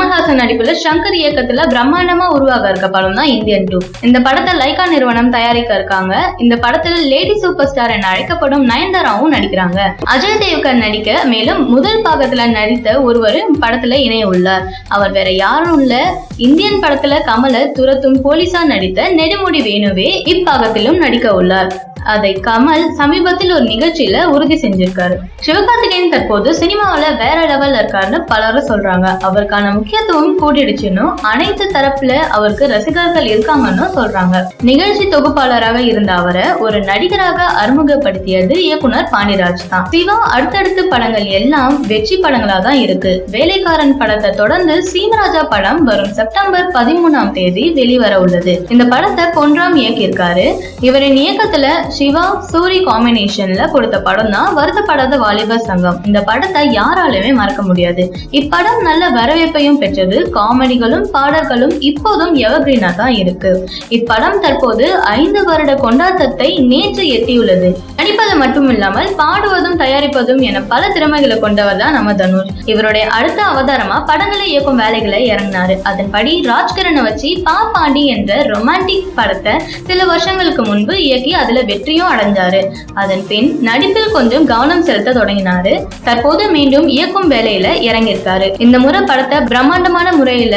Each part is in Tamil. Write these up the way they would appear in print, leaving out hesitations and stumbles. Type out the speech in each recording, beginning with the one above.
கமல்ஹாசன் நடிப்புல சங்கர் இயக்கத்துல பிரம்மாண்டமா உருவாக இருக்க படம் தான் இந்தியன் 2. இந்த படத்தை லைகா நிறுவனம் தயாரிக்க இருக்காங்க. இந்த படத்துல லேடி சூப்பர் ஸ்டார் என அழைக்கப்படும் நயன்தாராவும் நடிக்கிறாங்க. அஜய் தேவ்கர் நடிக்க மேலும் முதல் பாகத்துல நடித்த ஒருவர் படத்துல இணைய உள்ளார். அவர் வேற யாரும் இல்ல, இந்தியன் படத்துல கமலை துரத்தும் போலீஸா நடித்த நெடுமுடி வேணுவே இப்பாகத்திலும் நடிக்க உள்ளார். அதை கமல் சமீபத்தில் ஒரு நிகழ்ச்சியில உறுதி செஞ்சிருக்காரு. சிவகார்த்திகேயன் தற்போது சினிமாவில வேற லெவல்ல இருக்காருன்னு பலரும் சொல்றாங்க. அவருக்கான முக்கியத்துவம் கூட்டிடுச்சுன்னு, அனைத்து தரப்புல அவருக்கு ரசிகர்கள் இருக்காங்கன்னு சொல்றாங்க. நிகழ்ச்சி தொகுப்பாளராக இருந்த அவரை ஒரு நடிகராக அறிமுகப்படுத்தியது இயக்குனர் பாண்டிராஜ் தான். சிவா அடுத்தடுத்து படங்கள் எல்லாம் வெற்றி படங்களா தான் இருக்கு. வேலைக்காரன் படத்தை தொடர்ந்து சீமராஜா படம் வரும் செப்டம்பர் 13ஆம் தேதி வெளிவர உள்ளது. இந்த படத்தை பொன்ராம் இயக்கியிருக்காரு. இவரின் இயக்கத்துல சிவா சூரி காம்பினேஷன்ல கொடுத்த படம் தான் வருத்தப்படாத வாலிபர் சங்கம். இந்த படத்தை யாராலுமே மறக்க முடியாது. இப்படம் நல்ல வரவேற்பையும் பெற்றது. காமெடிகளும் பாடல்களும் இப்போதும் எவர்கிரீனா தான் இருக்கு. இப்படம் தற்போது 5 வருட கொண்டாட்டத்தை நேற்று எட்டியுள்ளது. நடிப்பது மட்டும் இல்லாமல் பாடுவதும் தயாரிப்பதும் என பல திறமைகளை கொண்டவர் தான் நம்ம தனுஷ். இவருடைய அடுத்த அவதாரமா படங்களை இயக்கும் வேலைகளை இறங்கினாரு. அதன்படி ராஜ்கிரனை வச்சு பாண்டி என்ற ரொமான்டிக் படத்தை சில வருஷங்களுக்கு முன்பு இயக்கி அதுல வெற்றியும் அடைஞ்சாரு. அதன் பின் நடிப்பில் கொஞ்சம் கவனம் செலுத்த தொடங்கினாரு. தற்போது மீண்டும் இயக்கும் வேலையில இறங்கியிருக்காரு. இந்த முறை படத்தை பிரம்மாண்டமான முறையில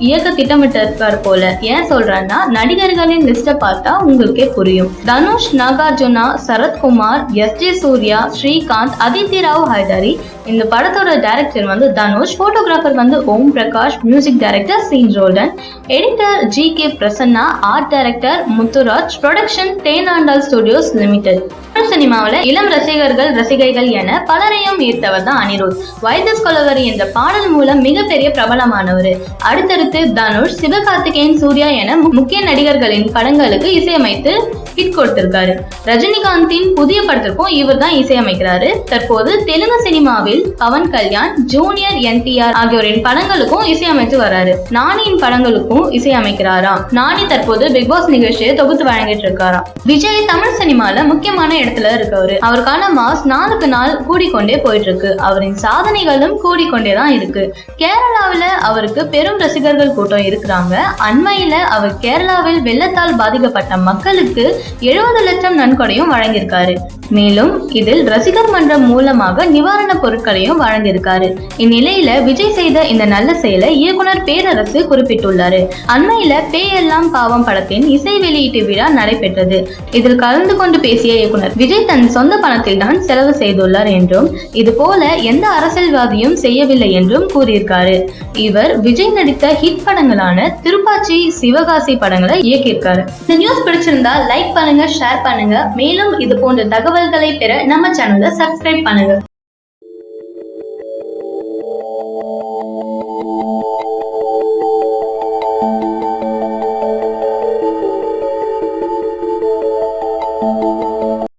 இயக்க திட்டமிட்டிருக்காரு போல. ஏன் சொல்றேன்னா, நடிகர்களின் லிஸ்ட பார்த்தா உங்களுக்கே புரியும். தனுஷ், நாகார்ஜுனா, சரத்குமார், எஸ்.ஜே. சூர்யா, ஸ்ரீகாந்த், அதித்தி ராவ் ஹைதரி. இந்த படத்தோட டைரக்டர் வந்து தனுஷ், போட்டோகிராஃபர் வந்து Om Prakash, music director Sean Roldan, editor G K. Prasanna, art director Muthuraj, production Thenandal studios limited. Tamil சினிமாவில் இளம் ரசிகைகள் என பலரையும் ஈர்த்தவர் தான் அனிருத். வைத்தஸ் கொலவரி என்ற பாடல் மூலம் மிகப்பெரிய பிரபலமானவர். அடுத்தடுத்து தனுஷ், சிவகார்த்திகேயன், சூர்யா என முக்கிய நடிகர்களின் படங்களுக்கு இசையமைத்து ஹிட் கொடுத்திருக்காரு. ரஜினிகாந்தின் புதிய படத்திற்கும் இவர் தான் இசையமைக்கிறாரு. தற்போது தெலுங்கு சினிமாவில் பவன் கல்யாண், ஜூனியர் NTR ஆகியோரின் படங்களுக்கும் இசையமைத்து வராரு. நானியின் படங்களுக்கும் இசையமைக்கிறாராம். நானி தற்போது பிக் பாஸ் நிகழ்ச்சியை தொகுத்து வழங்கிட்டு இருக்காராம். விஜய் தமிழ் சினிமால முக்கியமான இடத்துல இருக்கவரு. அவருக்கான மாஸ் நாளுக்கு நாள் கூடிக்கொண்டே போயிட்டு இருக்கு. அவரின் சாதனைகளும் கூடிக்கொண்டேதான் இருக்கு. கேரளாவில அவருக்கு பெரும் ரசிகர்கள் கூட்டம் இருக்கிறாங்க. அண்மையில அவர் கேரளாவில் வெள்ளத்தால் பாதிக்கப்பட்ட மக்களுக்கு 70 லட்சம் நன்கொடையும் வழங்கியிருக்காரு. மேலும் இதில் ரசிகர் மன்றம் மூலமாக நிவாரண பொருட்களையும் வழங்கியிருக்காரு. இந்நிலையில விஜய் செய்த இந்த நல்ல செயலை இயக்குனர் பேரரசு குறிப்பிட்டுள்ளாரு. அண்மையில பேயெல்லாம் பாவம் படத்தின் இசை வெளியீட்டு விழா நடைபெற்றது. இதில் கலந்து கொண்டு பேசிய இயக்குனர் விஜய் தன் சொந்த பணத்தில் தான் செலவு செய்துள்ளார் என்றும், இது போல எந்த அரசியல்வாதியும் செய்யவில்லை என்றும் கூறியிருக்காரு. இவர் விஜய் நடித்த ஹிட் படங்களான திருப்பாச்சி, சிவகாசி படங்களை இயக்கியிருக்காரு. இந்த நியூஸ் பிடிச்சிருந்தா லைக் பண்ணுங்க, ஷேர் பண்ணுங்க. மேலும் இது போன்ற தகவல்களை பெற நம்ம சேனலை சப்ஸ்கிரைப் பண்ணுங்க.